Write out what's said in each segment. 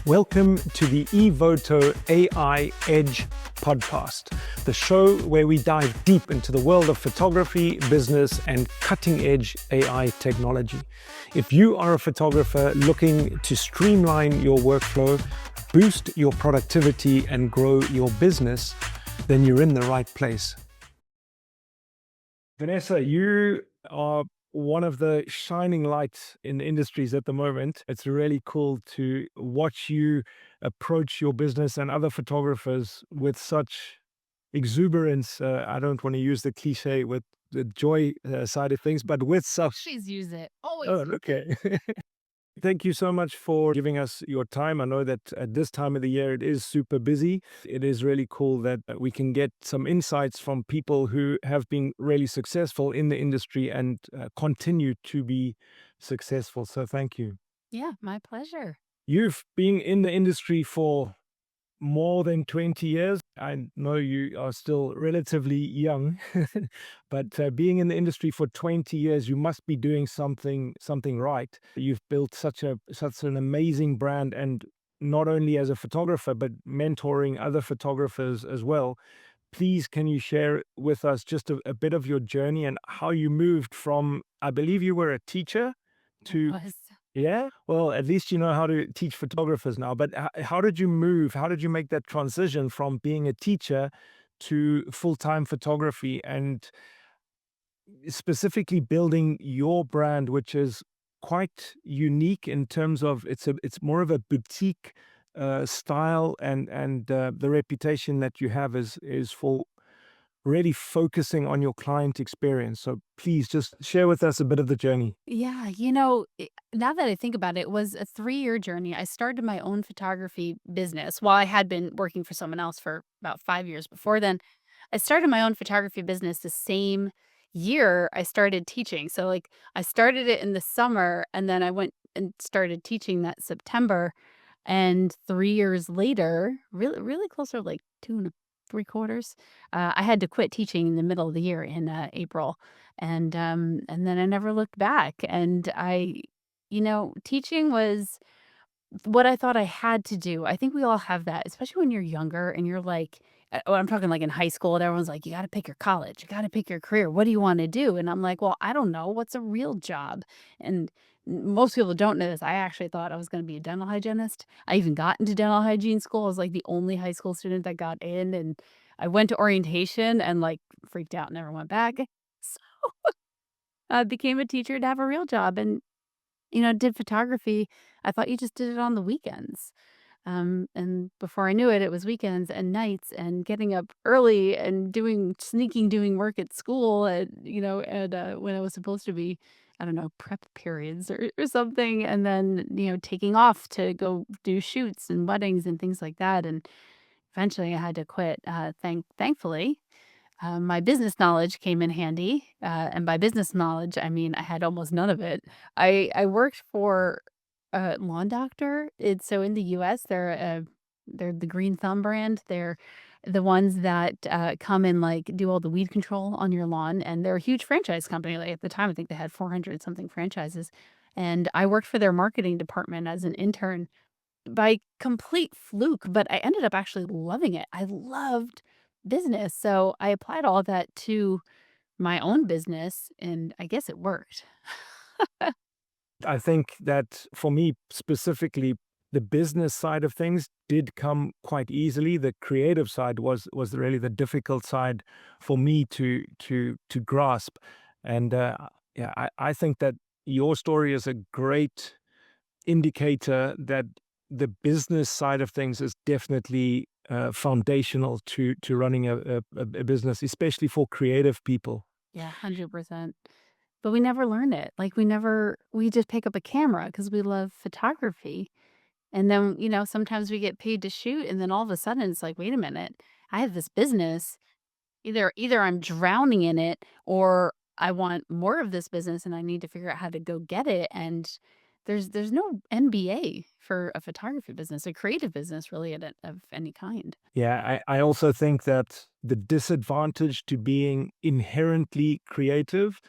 Welcome to the Evoto AI Edge podcast, the show where we dive deep into the world of photography, business, and cutting-edge AI technology. If you are a photographer looking to streamline your workflow, boost your productivity, and grow your business, then you're in the right place. Vanessa, you are one of the shining lights in industries at the moment. It's really cool to watch you approach your business and other photographers with such exuberance. I don't want to use the cliche with the joy side of things, but with such. Always use it. Always Oh, use it. okay. Thank you so much for giving us your time. I know that at this time of the year, it is super busy. It is really cool that we can get some insights from people who have been really successful in the industry and continue to be successful. So thank you. Yeah, my pleasure. You've been in the industry for more than 20 years. I know you are still relatively young, but being in the industry for 20 years, you must be doing something right. You've built such an amazing brand, and not only as a photographer, but mentoring other photographers as well. Please, can you share with us just a bit of your journey and how you moved from, I believe you were a teacher, I to was. yeah? Well, at least you know how to teach photographers now, but how did you move? How did you make that transition from being a teacher to full-time photography and specifically building your brand, which is quite unique in terms of it's more of a boutique style, and the reputation that you have is for really focusing on your client experience. So please just share with us a bit of the journey. Yeah, now that I think about it, it was a 3-year journey. I started my own photography business. While I had been working for someone else for about 5 years before then, I started my own photography business the same year I started teaching. So, like, I started it in the summer, and then I went and started teaching that September, and 3 years later, really closer, like 2 and 3/4, I had to quit teaching in the middle of the year in, April, and then I never looked back, and teaching was what I thought I had to do. I think we all have that, especially when you're younger and you're like, I'm talking like in high school, and everyone's like, you got to pick your college, you got to pick your career. What do you want to do? And I'm like, well, I don't know. What's a real job? And most people don't know this. I actually thought I was going to be a dental hygienist. I even got into dental hygiene school. I was like the only high school student that got in. And I went to orientation and like freaked out and never went back. So I became a teacher to have a real job and, did photography. I thought you just did it on the weekends. And before I knew it, it was weekends and nights and getting up early and doing work at school when I was supposed to be, I don't know, prep periods or something. And then, taking off to go do shoots and weddings and things like that. And eventually I had to quit. Thankfully, my business knowledge came in handy, and by business knowledge, I mean I had almost none of it. I worked for a lawn doctor. It's so in the US, they're the Green Thumb brand. They're the ones that, come and, like, do all the weed control on your lawn, and they're a huge franchise company. Like, at the time, I think they had 400 something franchises, and I worked for their marketing department as an intern by complete fluke, but I ended up actually loving it. I loved business, so I applied all that to my own business, and I guess it worked. I think that for me specifically, the business side of things did come quite easily. The creative side was really the difficult side for me to grasp. And yeah, I think that your story is a great indicator that the business side of things is definitely foundational to running a business, especially for creative people. Yeah, 100%. But we never learn it. Like, we just pick up a camera because we love photography, and then, sometimes we get paid to shoot, and then all of a sudden, it's like, "Wait a minute, I have this business. Either I'm drowning in it or I want more of this business and I need to figure out how to go get it, and there's no MBA for a photography business, a creative business really of any kind. Yeah, I also think that the disadvantage to being inherently creative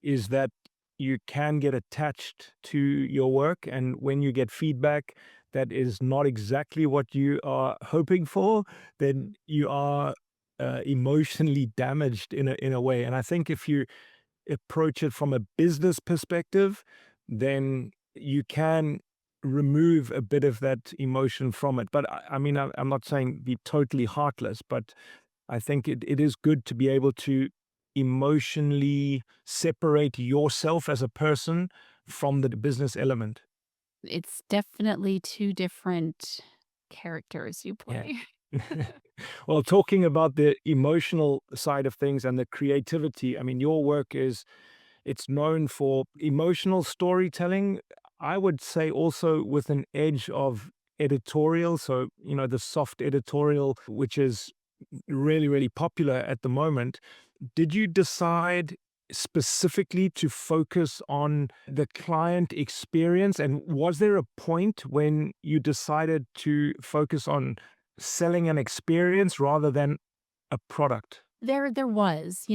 is that you can get attached to your work. And when you get feedback, that is not exactly what you are hoping for, then you are emotionally damaged in a way. And I think if you approach it from a business perspective, then you can remove a bit of that emotion from it. But I mean, I'm not saying be totally heartless, but I think it is good to be able to emotionally separate yourself as a person from the business element. It's definitely 2 different characters you Yeah. play. Well, talking about the emotional side of things and the creativity, I mean, your work is it's known for emotional storytelling. I would say also with an edge of editorial. So, the soft editorial, which is really, really popular at the moment. Did you decide specifically to focus on the client experience? And was there a point when you decided to focus on selling an experience rather than a product? There was,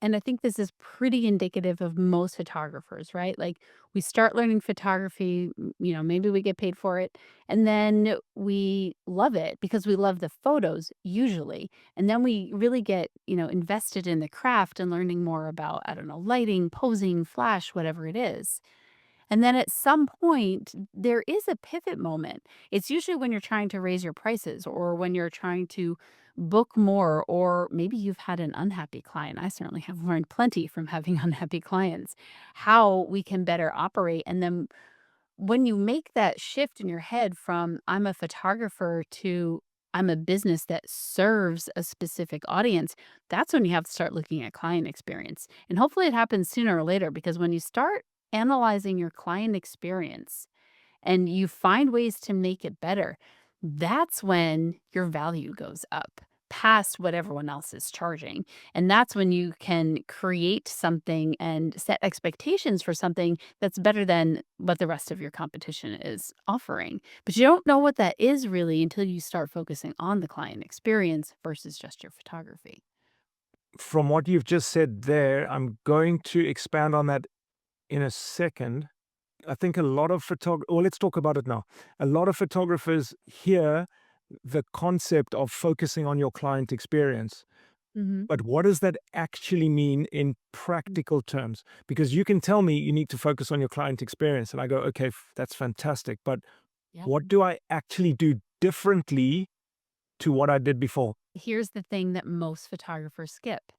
and I think this is pretty indicative of most photographers, right? Like, we start learning photography, maybe we get paid for it, and then we love it because we love the photos usually. And then we really get, invested in the craft and learning more about, I don't know, lighting, posing, flash, whatever it is. And then at some point, there is a pivot moment. It's usually when you're trying to raise your prices or when you're trying to book more, or maybe you've had an unhappy client. I certainly have learned plenty from having unhappy clients, how we can better operate. And then when you make that shift in your head from I'm a photographer to I'm a business that serves a specific audience, that's when you have to start looking at client experience. And hopefully it happens sooner or later because when you start analyzing your client experience and you find ways to make it better, that's when your value goes up past what everyone else is charging. And that's when you can create something and set expectations for something that's better than what the rest of your competition is offering. But you don't know what that is really until you start focusing on the client experience versus just your photography. From what you've just said there, I'm going to expand on that in a second. I think a lot of well, let's talk about it now. A lot of photographers hear the concept of focusing on your client experience. Mhm. But what does that actually mean in practical terms? Because you can tell me you need to focus on your client experience, and I go, okay, that's fantastic. But Yep. what do I actually do differently to what I did before? Here's the thing that most photographers skip.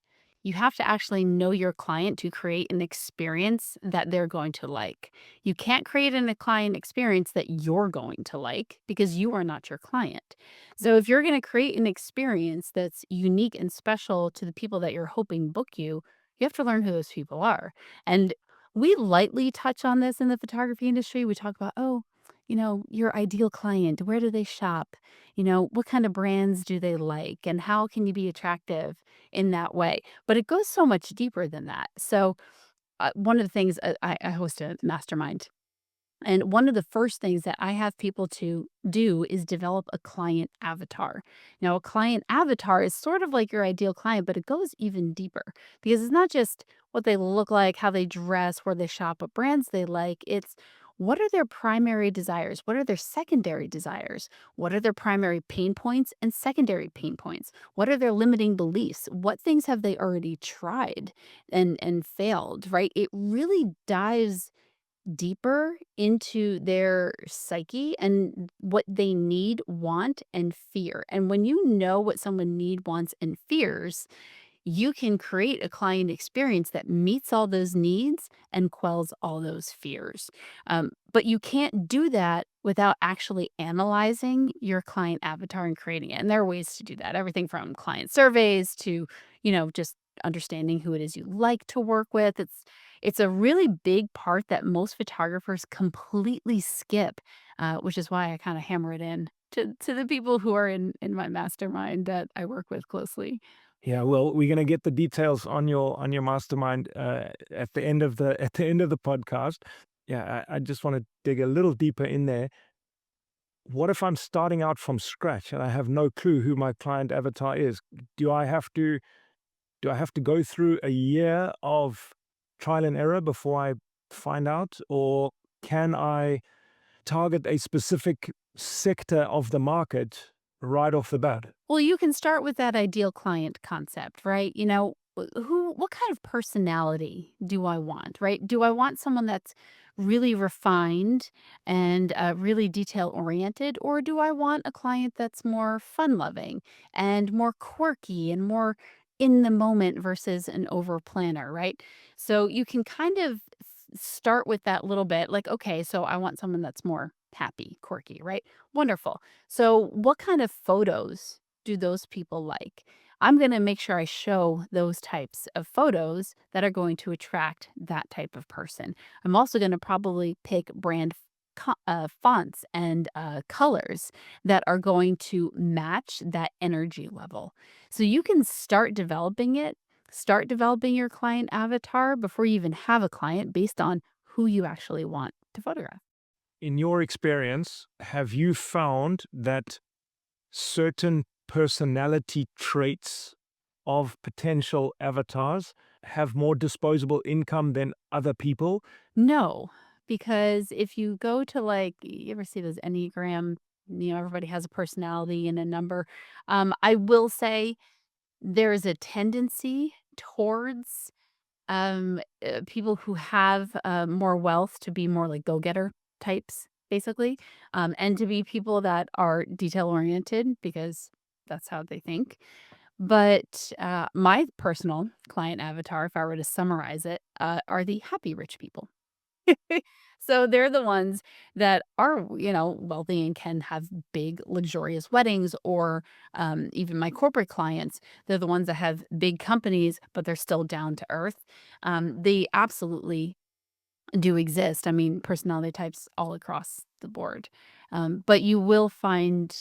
You have to actually know your client to create an experience that they're going to like. You can't create a client experience that you're going to like because you are not your client. So, if you're going to create an experience that's unique and special to the people that you're hoping book you, you have to learn who those people are. And we lightly touch on this in the photography industry. We talk about, oh, your ideal client, where do they shop? What kind of brands do they like and how can you be attractive in that way? But it goes so much deeper than that. So, one of the things I host a mastermind and one of the first things that I have people to do is develop a client avatar. Now, a client avatar is sort of like your ideal client, but it goes even deeper because it's not just what they look like, how they dress, where they shop, what brands they like. It's what are their primary desires? What are their secondary desires? What are their primary pain points and secondary pain points? What are their limiting beliefs? What things have they already tried and failed, right? It really dives deeper into their psyche and what they need, want, and fear. And when you know what someone need, wants, and fears, you can create a client experience that meets all those needs and quells all those fears. But you can't do that without actually analyzing your client avatar and creating it. And there are ways to do that. Everything from client surveys to, just understanding who it is you like to work with. It's a really big part that most photographers completely skip, which is why I kind of hammer it in to the people who are in my mastermind that I work with closely. Yeah, well, we're gonna get the details on your mastermind at the end of the at the end of the podcast. Yeah, I just want to dig a little deeper in there. What if I'm starting out from scratch and I have no clue who my client avatar is? Do I have to do I have to go through a year of trial and error before I find out, or can I target a specific sector of the market right off the bat? Well, you can start with that ideal client concept, right? What kind of personality do I want, right? Do I want someone that's really refined and really detail oriented, or do I want a client that's more fun loving and more quirky and more in the moment versus an over planner, right? So you can kind of start with that little bit like, okay, so I want someone that's more happy, quirky, right? Wonderful. So, what kind of photos do those people like? I'm going to make sure I show those types of photos that are going to attract that type of person. I'm also going to probably pick fonts and colors that are going to match that energy level. So you can start developing your client avatar before you even have a client based on who you actually want to photograph. In your experience, have you found that certain personality traits of potential avatars have more disposable income than other people? No, because if you go to, like, you ever see those Enneagram, everybody has a personality and a number. I will say there is a tendency towards, people who have, more wealth to be more like go-getter types, basically, and to be people that are detail-oriented because that's how they think. But, my personal client avatar, if I were to summarize it, are the happy rich people. So they're the ones that are, wealthy and can have big, luxurious weddings, or even my corporate clients. They're the ones that have big companies, but they're still down to earth. They absolutely do exist. I mean, personality types all across the board. But you will find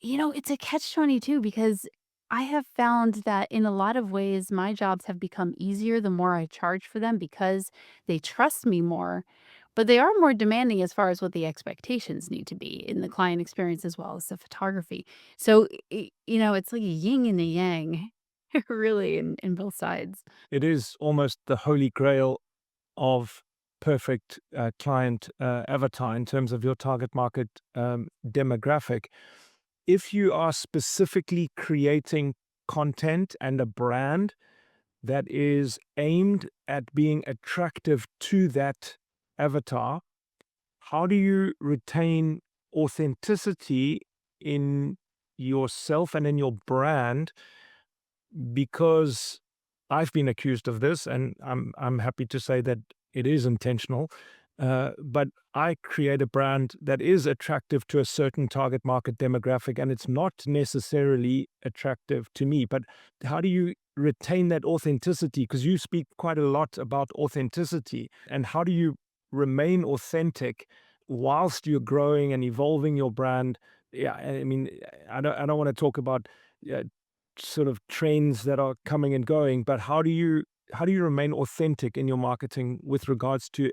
it's a catch-22 because I have found that in a lot of ways, my jobs have become easier the more I charge for them because they trust me more, but they are more demanding as far as what the expectations need to be in the client experience as well as the photography. So, it's like a yin and a yang, really, in both sides. It is almost the holy grail of perfect client avatar in terms of your target market demographic. If you are specifically creating content and a brand that is aimed at being attractive to that avatar, how do you retain authenticity in yourself and in your brand? Because I've been accused of this, and I'm happy to say that it is intentional. But I create a brand that is attractive to a certain target market demographic, and it's not necessarily attractive to me. But how do you retain that authenticity? Because you speak quite a lot about authenticity, and how do you remain authentic whilst you're growing and evolving your brand? Yeah, I mean, I don't want to talk about uh, sort of trends that are coming and going, but how do you remain authentic in your marketing with regards to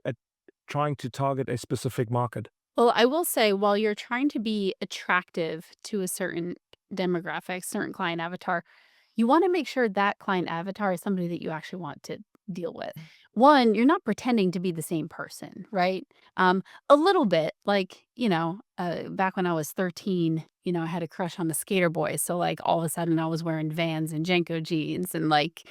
trying to target a specific market? Well, I will say while you're trying to be attractive to a certain demographic, certain client avatar, you want to make sure that client avatar is somebody that you actually want to deal with. One, you're not pretending to be the same person, right? A little bit, like, back when I was 13, I had a crush on the skater boy. So, like, all of a sudden I was wearing Vans and Jenko jeans and, like,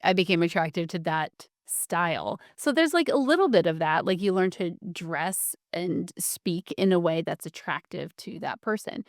I became attracted to that style. So there's, like, a little bit of that, like, you learn to dress and speak in a way that's attractive to that person.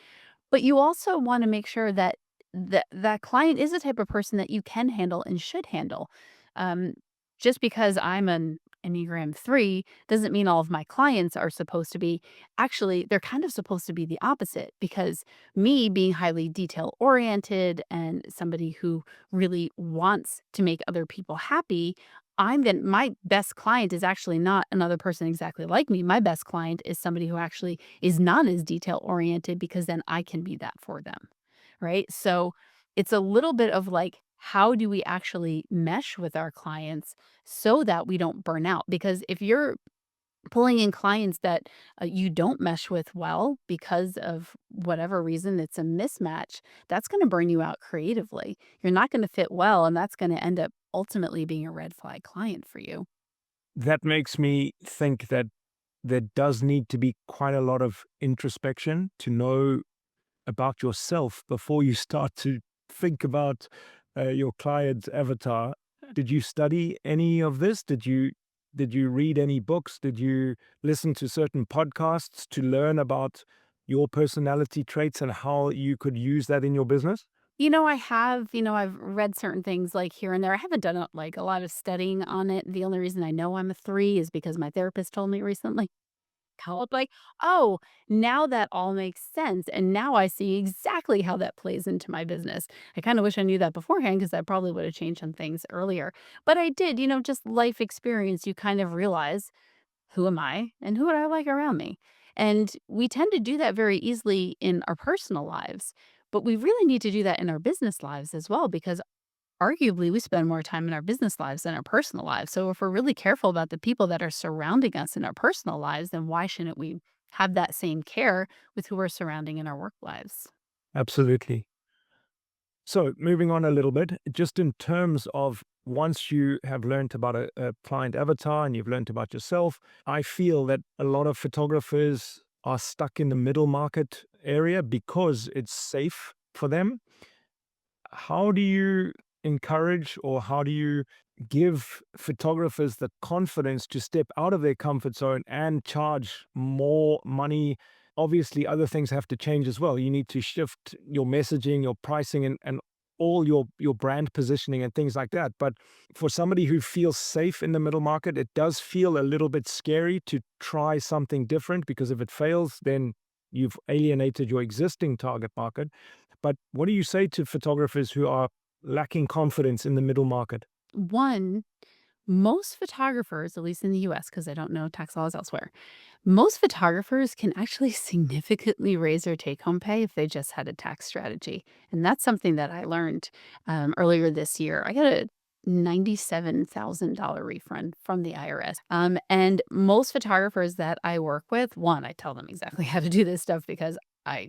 But you also wanna make sure that that client is the type of person that you can handle and should handle. Um, just because I'm an Enneagram 3 doesn't mean all of my clients are supposed to be. Actually, they're kind of supposed to be the opposite because me being highly detail oriented and somebody who really wants to make other people happy, my best client is actually not another person exactly like me. My best client is somebody who actually is not as detail oriented because then I can be that for them, right? So it's a little bit of like, how do we actually mesh with our clients so that we don't burn out? Because if you're pulling in clients that you don't mesh with well because of whatever reason, it's a mismatch, that's going to burn you out creatively. You're not going to fit well, and that's going to end up ultimately being a red flag client for you. That makes me think that there does need to be quite a lot of introspection to know about yourself before you start to think about your client's avatar. Did you study any of this? Did you read any books? Did you listen to certain podcasts to learn about your personality traits and how you could use that in your business? I've read certain things like here and there. I haven't done like a lot of studying on it. The only reason I know I'm a three is because my therapist told me recently. Help, like, oh, now that all makes sense. And now I see exactly how that plays into my business. I kind of wish I knew that beforehand because I probably would have changed some things earlier. But I did, just life experience, you kind of realize who am I and who would I like around me? And we tend to do that very easily in our personal lives, but we really need to do that in our business lives as well because arguably we spend more time in our business lives than our personal lives. So if we're really careful about the people that are surrounding us in our personal lives, then why shouldn't we have that same care with who we're surrounding in our work lives? Absolutely. So, moving on a little bit, just in terms of once you have learned about a client avatar and you've learned about yourself, I feel that a lot of photographers are stuck in the middle market area because it's safe for them. How do you encourage or how do you give photographers the confidence to step out of their comfort zone and charge more money? Obviously, other things have to change as well. You need to shift your messaging, your pricing, and all your brand positioning and things like that. But for somebody who feels safe in the middle market, it does feel a little bit scary to try something different because if it fails, then you've alienated your existing target market. But what do you say to photographers who are lacking confidence in the middle market? One, most photographers, at least in the US, because I don't know tax laws elsewhere, most photographers can actually significantly raise their take home pay if they just had a tax strategy. And that's something that I learned earlier this year. I got a $97,000 refund from the IRS. And most photographers that I work with, one, I tell them exactly how to do this stuff because I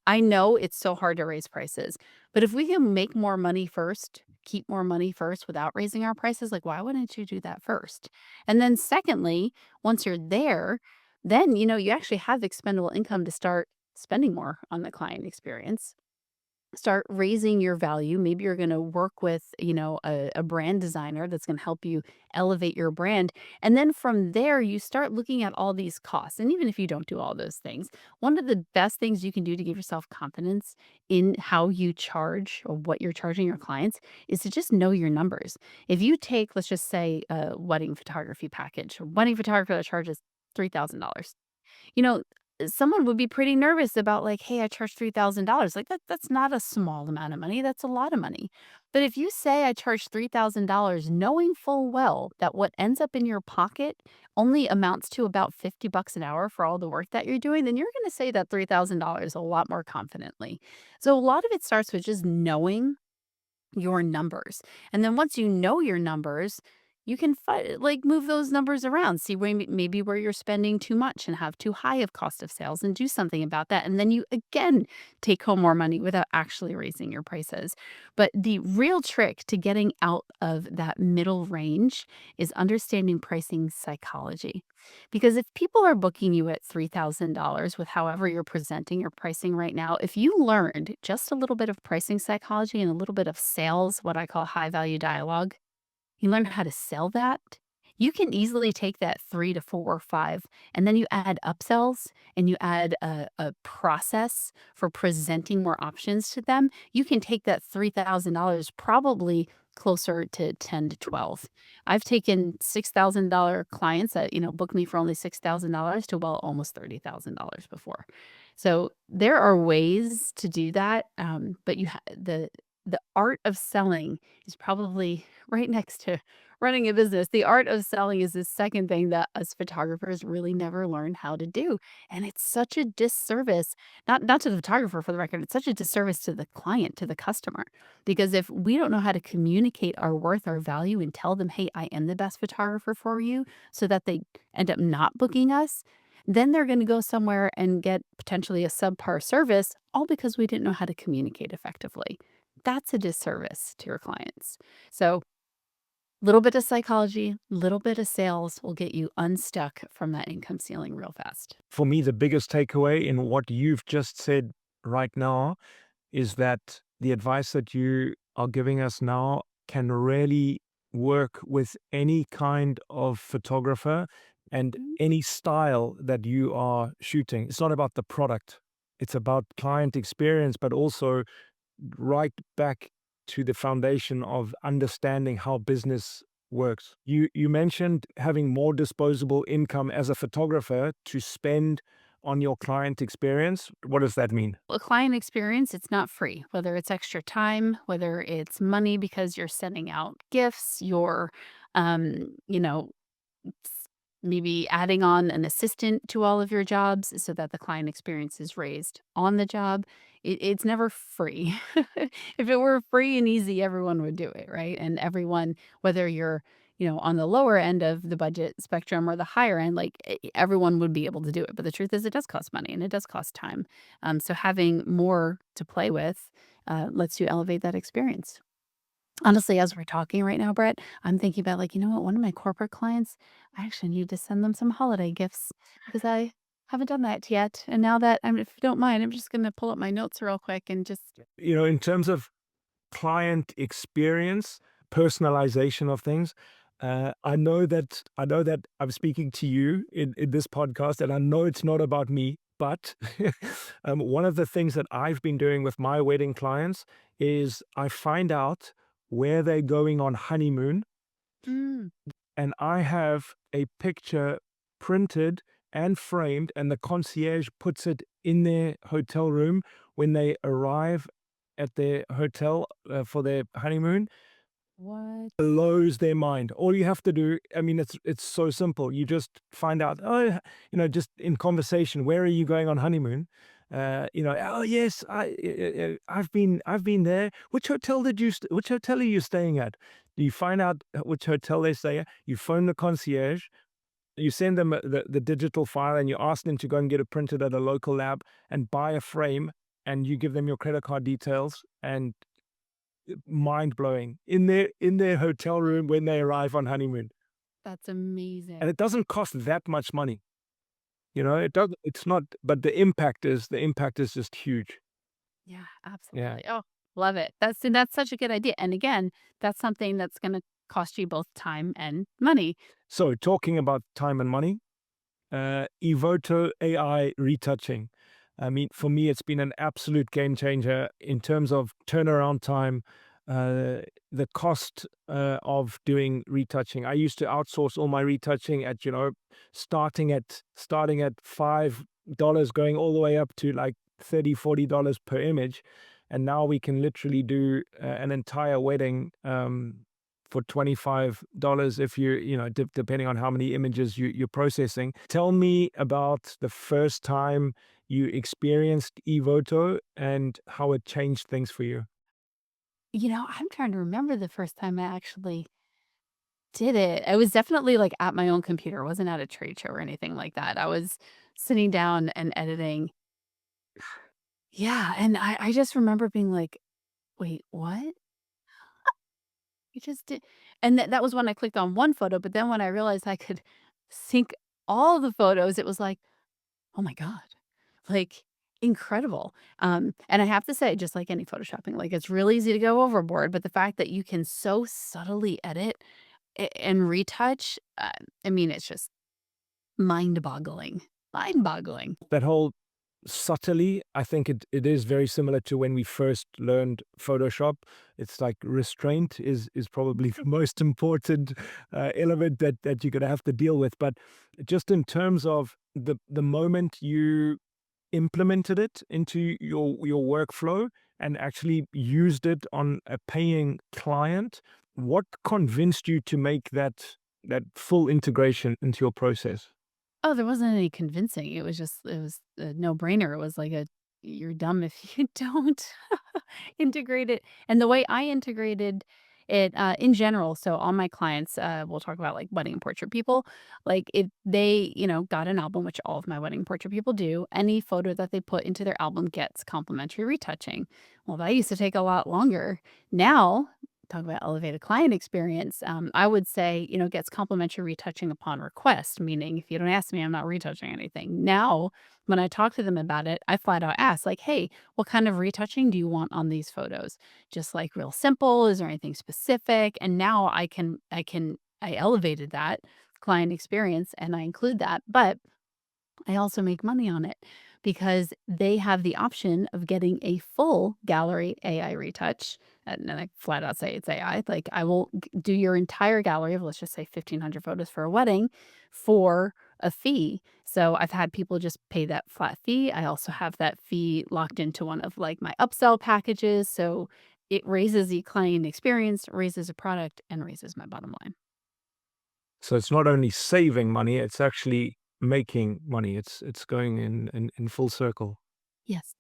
I know it's so hard to raise prices. But if we can make more money first, keep more money first without raising our prices, like why wouldn't you do that first? And then secondly, once you're there, then, you actually have expendable income to start spending more on the client experience. Start raising your value. Maybe you're going to work with, a brand designer that's going to help you elevate your brand. And then from there, you start looking at all these costs. And even if you don't do all those things, one of the best things you can do to give yourself confidence in how you charge or what you're charging your clients is to just know your numbers. If you take, let's just say, a wedding photography package, a wedding photographer that charges $3,000. You know, someone would be pretty nervous about like, "Hey, I charge $3,000." Like that's not a small amount of money, that's a lot of money. But if you say I charge $3,000 knowing full well that what ends up in your pocket only amounts to about 50 bucks an hour for all the work that you're doing, then you're going to say that $3,000 a lot more confidently. So a lot of it starts with just knowing your numbers. And then once you know your numbers, you can move those numbers around, see where maybe where you're spending too much and have too high of cost of sales and do something about that. And then you again take home more money without actually raising your prices. But the real trick to getting out of that middle range is understanding pricing psychology. Because if people are booking you at $3,000 with however you're presenting your pricing right now, if you learned just a little bit of pricing psychology and a little bit of sales, what I call high value dialogue, you learn how to sell that, you can easily take that 3 to 4 or 5, and then you add upsells and you add a process for presenting more options to them. You can take that $3,000 probably closer to 10 to 12. I've taken $6,000 clients that, booked me for only $6,000 to, well, almost $30,000 before. So there are ways to do that, but the art of selling is probably right next to running a business. The art of selling is the second thing that us photographers really never learn how to do. And it's such a disservice, not to the photographer for the record, it's such a disservice to the client, to the customer. Because if we don't know how to communicate our worth, our value, and tell them, hey, I am the best photographer for you, so that they end up not booking us, then they're going to go somewhere and get potentially a subpar service, all because we didn't know how to communicate effectively. That's a disservice to your clients. So Little bit of psychology, little bit of sales will get you unstuck from that income ceiling real fast. For me, the biggest takeaway in what you've just said right now is that the advice that you are giving us now can really work with any kind of photographer and Mhm. any style that you are shooting. It's not about the product, it's about client experience, but also right back to the foundation of understanding how business works. You mentioned having more disposable income as a photographer to spend on your client experience. What does that mean? A client experience, it's not free, whether it's extra time, whether it's money because you're sending out gifts, you're, you know, maybe adding on an assistant to all of your jobs so that the client experience is raised on the job. It's never free. If it were free and easy, everyone would do it, right? And everyone, whether you're, on the lower end of the budget spectrum or the higher end, like everyone would be able to do it. But the truth is, it does cost money and it does cost time. So having more to play with lets you elevate that experience. Honestly, as we're talking right now, Brett, I'm thinking about like, you know what? One of my corporate clients, I actually need to send them some holiday gifts because I haven't done that yet. And now that if you don't mind, I'm just going to pull up my notes real quick and just. In terms of client experience, personalization of things. I know that I'm speaking to you in this podcast, and I know it's not about me, but one of the things that I've been doing with my wedding clients is I find out where they're going on honeymoon, Mm, and I have a picture printed and framed, and the concierge puts it in their hotel room when they arrive at their hotel for their honeymoon. what? Blows their mind. All you have to do, I mean, it's so simple. You just find out, oh, just in conversation, where are you going on honeymoon? Oh yes, I've been there. Which hotel are you staying at? You find out which hotel they stay at. You phone the concierge. You send them the digital file, and you ask them to go and get it printed at a local lab and buy a frame, and you give them your credit card details, and mind blowing in their hotel room when they arrive on honeymoon, That's and amazing. it doesn't cost that much money. It does. It's not, but the impact is just huge. Yeah, Yeah. absolutely. Oh, love it. That's such a good idea. And again, that's something that's going to cost you both time and money. So talking about time and money, Evoto AI retouching. I mean, for me, it's been an absolute game changer in terms of turnaround time, uh, the cost of doing retouching. I used to outsource all my retouching at, starting at $5, going all the way up to like $30, $40 per image. And now we can literally do an entire wedding for $25 if depending on how many images you're processing. Tell me about the first time you experienced Evoto and how it changed things for you. I'm trying to remember the first time I actually did it. I was definitely, like, at my own computer, I wasn't at a trade show or anything like that. I was sitting down and editing. Yeah, and I just remember being like, "Wait, what? You just did." And that was when I clicked on one photo, but then when I realized I could sync all the photos, it was like, "Oh my god." Like, incredible. And I have to say, just like any photoshopping, like, it's really easy to go overboard, but the fact that you can so subtly edit and retouch, I mean, it's just mind-boggling. Mind-boggling. That whole subtly, I think it is very similar to when we first learned Photoshop. It's like restraint is probably the most important element that you're gonna have to deal with. But just in terms of the moment you implemented it into your workflow and actually used it on a paying client, what convinced you to make that full integration into your process? Oh, there wasn't any convincing. It was a no-brainer. It was like a you're dumb if you don't integrate it. And the way I integrated it, in general, so all my clients, we'll talk about like wedding portrait people, like if they, got an album, which all of my wedding portrait people do, any photo that they put into their album gets complimentary retouching. Well, that used to take a lot longer. Now talk about elevated client experience, I would say, gets complimentary retouching upon request, meaning if you don't ask me, I'm not retouching anything. Now, when I talk to them about it, I flat out ask, like, hey, what kind of retouching do you want on these photos? Just like real simple? Is there anything specific? And now I elevated that client experience and I include that. But I also make money on it because they have the option of getting a full gallery AI retouch. And then I flat out say it's AI. Like, I will do your entire gallery of, let's just say, 1,500 photos for a wedding for a fee. So I've had people just pay that flat fee. I also have that fee locked into one of like my upsell packages. So it raises the client experience, raises a product, and raises my bottom line. So it's not only saving money, it's actually making money. It's going in full circle. Yes.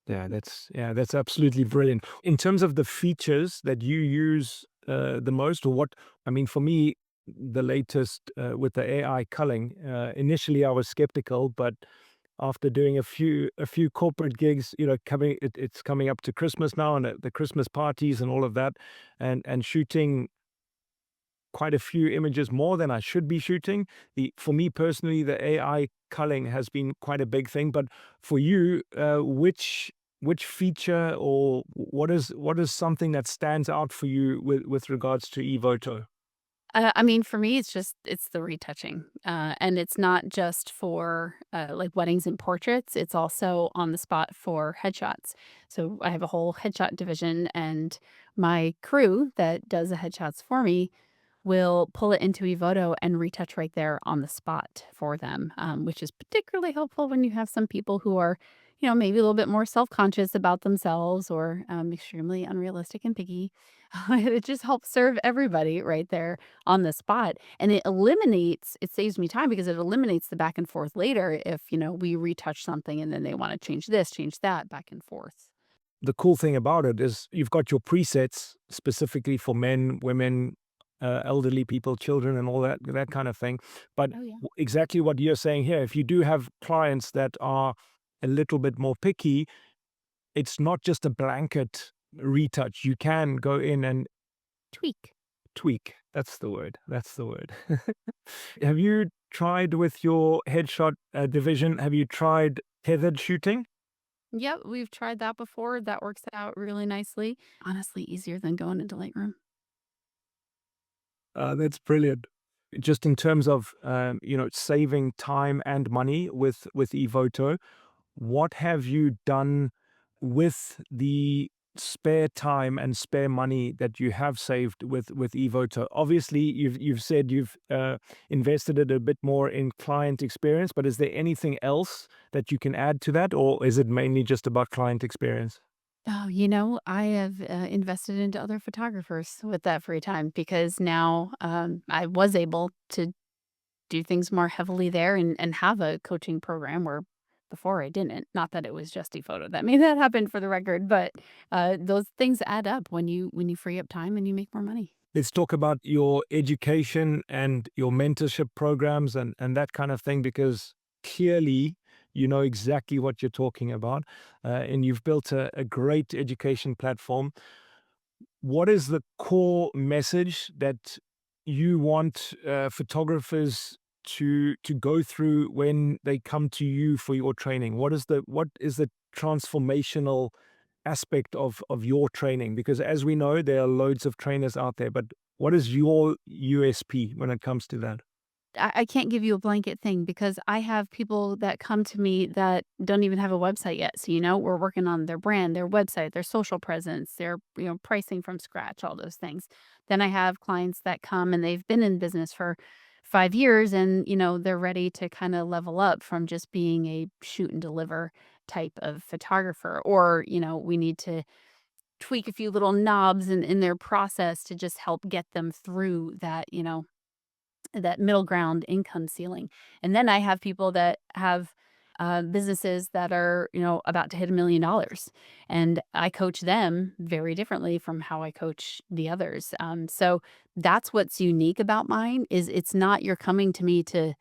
Yeah, that's absolutely brilliant. In terms of the features that you use the most, or what I mean, for me, the latest with the AI culling. Initially, I was skeptical, but after doing a few corporate gigs, it's coming up to Christmas now, and the Christmas parties and all of that, and shooting quite a few images more than I should be shooting. For me personally, the AI culling has been quite a big thing. But for you, which feature or what is something that stands out for you with regards to Evoto? I mean, for me, it's the retouching, and it's not just for, like, weddings and portraits, it's also on the spot for headshots. So, I have a whole headshot division, and my crew that does the headshots for me will pull it into Evoto and retouch right there on the spot for them, which is particularly helpful when you have some people who are, maybe a little bit more self-conscious about themselves or extremely unrealistic and picky. It just helps serve everybody right there on the spot. And it saves me time because it eliminates the back and forth later if, we retouch something and then they want to change this, change that back and forth. The cool thing about it is you've got your presets specifically for men, women, elderly people, children, and all that kind of thing. But Oh, yeah. exactly what you're saying here, if you do have clients that are a little bit more picky, it's not just a blanket retouch. You can go in and Tweak. tweak. That's the word. That's the word. Have you tried with your headshot division? Have you tried tethered shooting? Yep, we've tried that before. That works out really nicely. Honestly, easier than going into Lightroom. That's brilliant. Just in terms of saving time and money with Evoto, what have you done with the spare time and spare money that you have saved with Evoto? Obviously, you've said you've invested it a bit more in client experience, but is there anything else that you can add to that, or is it mainly just about client experience? Oh, I have invested into other photographers with that free time because now I was able to do things more heavily there and have a coaching program where before I didn't. Not that it was just ePhoto that made that happen for the record, but those things add up when you free up time and you make more money. Let's talk about your education and your mentorship programs and that kind of thing, because clearly you know exactly what you're talking about, and you've built a great education platform. What is the core message that you want photographers to go through when they come to you for your training? What is the transformational aspect of your training? Because as we know, there are loads of trainers out there, but what is your USP when it comes to that? I can't give you a blanket thing because I have people that come to me that don't even have a website yet. So, we're working on their brand, their website, their social presence, their, pricing from scratch, all those things. Then I have clients that come and they've been in business for 5 years and, they're ready to kind of level up from just being a shoot and deliver type of photographer. Or, we need to tweak a few little knobs in their process to just help get them through that middle ground income ceiling. And then I have people that have businesses that are, about to hit $1 million, and I coach them very differently from how I coach the others. So that's what's unique about mine is it's not you're coming to me to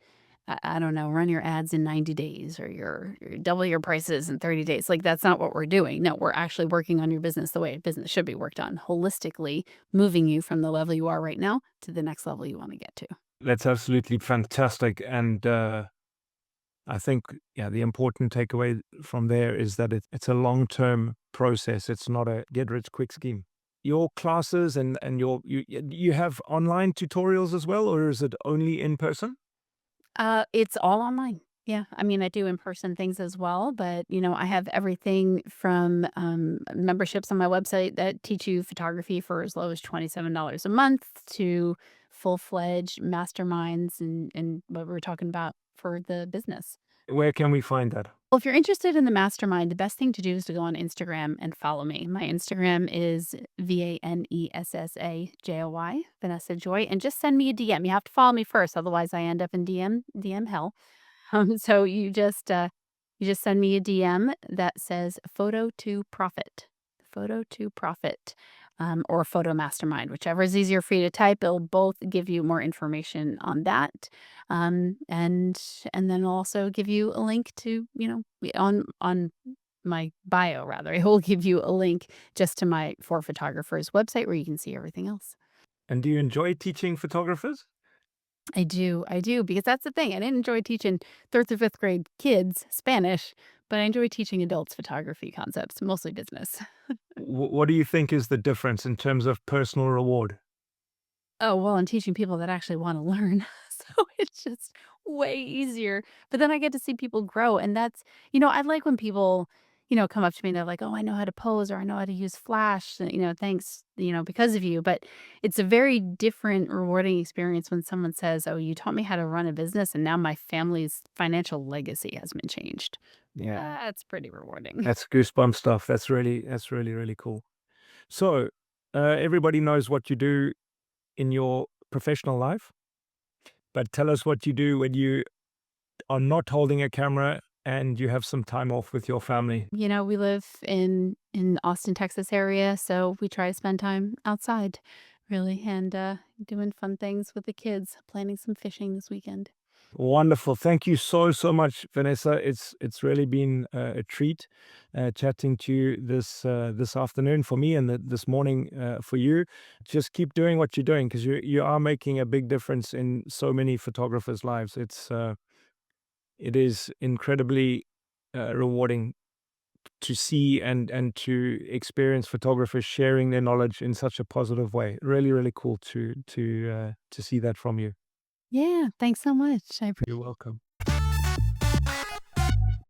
I don't know, run your ads in 90 days or your double your prices in 30 days. Like, that's not what we're doing. No, we're actually working on your business the way business should be worked on, holistically moving you from the level you are right now to the next level you want to get to. That's absolutely fantastic. And I think, yeah, the important takeaway from there is that it's a long-term process. It's not a get-rich-quick scheme. Your classes and you have online tutorials as well, or is it only in person? It's all online. Yeah, I mean, I do in-person things as well, but, I have everything from, memberships on my website that teach you photography for as low as $27 a month to full-fledged masterminds and what we were talking about for the business. Where can we find that? Well, if you're interested in the mastermind, the best thing to do is to go on Instagram and follow me. My Instagram is VANESSAJOY, Vanessa Joy, and just send me a DM. You have to follow me first, otherwise I end up in DM hell. So you just send me a DM that says "photo to profit," "photo to profit," or "photo mastermind," whichever is easier for you to type. It'll both give you more information on that, um, and and then I'll also give you a link to on my bio rather. It will give you a link just to my for photographers website where you can see everything else. And do you enjoy teaching photographers? I do, because that's the thing. I didn't enjoy teaching 3rd through 5th grade kids Spanish, but I enjoy teaching adults photography concepts, mostly business. What do you think is the difference in terms of personal reward? Oh, well, I'm teaching people that actually wanna learn, so it's just way easier, but then I get to see people grow, and I like when people, come up to me and they're like, "Oh, I know how to pose," or, "I know how to use Flash, thanks, because of you," but it's a very different rewarding experience when someone says, "Oh, you taught me how to run a business, and now my family's financial legacy has been changed." Yeah, That's pretty rewarding. that's goosebump stuff. That's really, really cool. So, everybody knows what you do in your professional life, but tell us what you do when you are not holding a camera and you have some time off with your family. We live in Austin, Texas area, so we try to spend time outside, really, and, doing fun things with the kids, planning some fishing this weekend. Wonderful. Thank you so, so much, Vanessa. It's really been a treat chatting to you this afternoon for me and this morning for you. Just keep doing what you're doing because you are making a big difference in so many photographers' lives. It is incredibly rewarding to see and to experience photographers sharing their knowledge in such a positive way. Really, really cool to see that from you. Yeah, thanks so much. I You're welcome.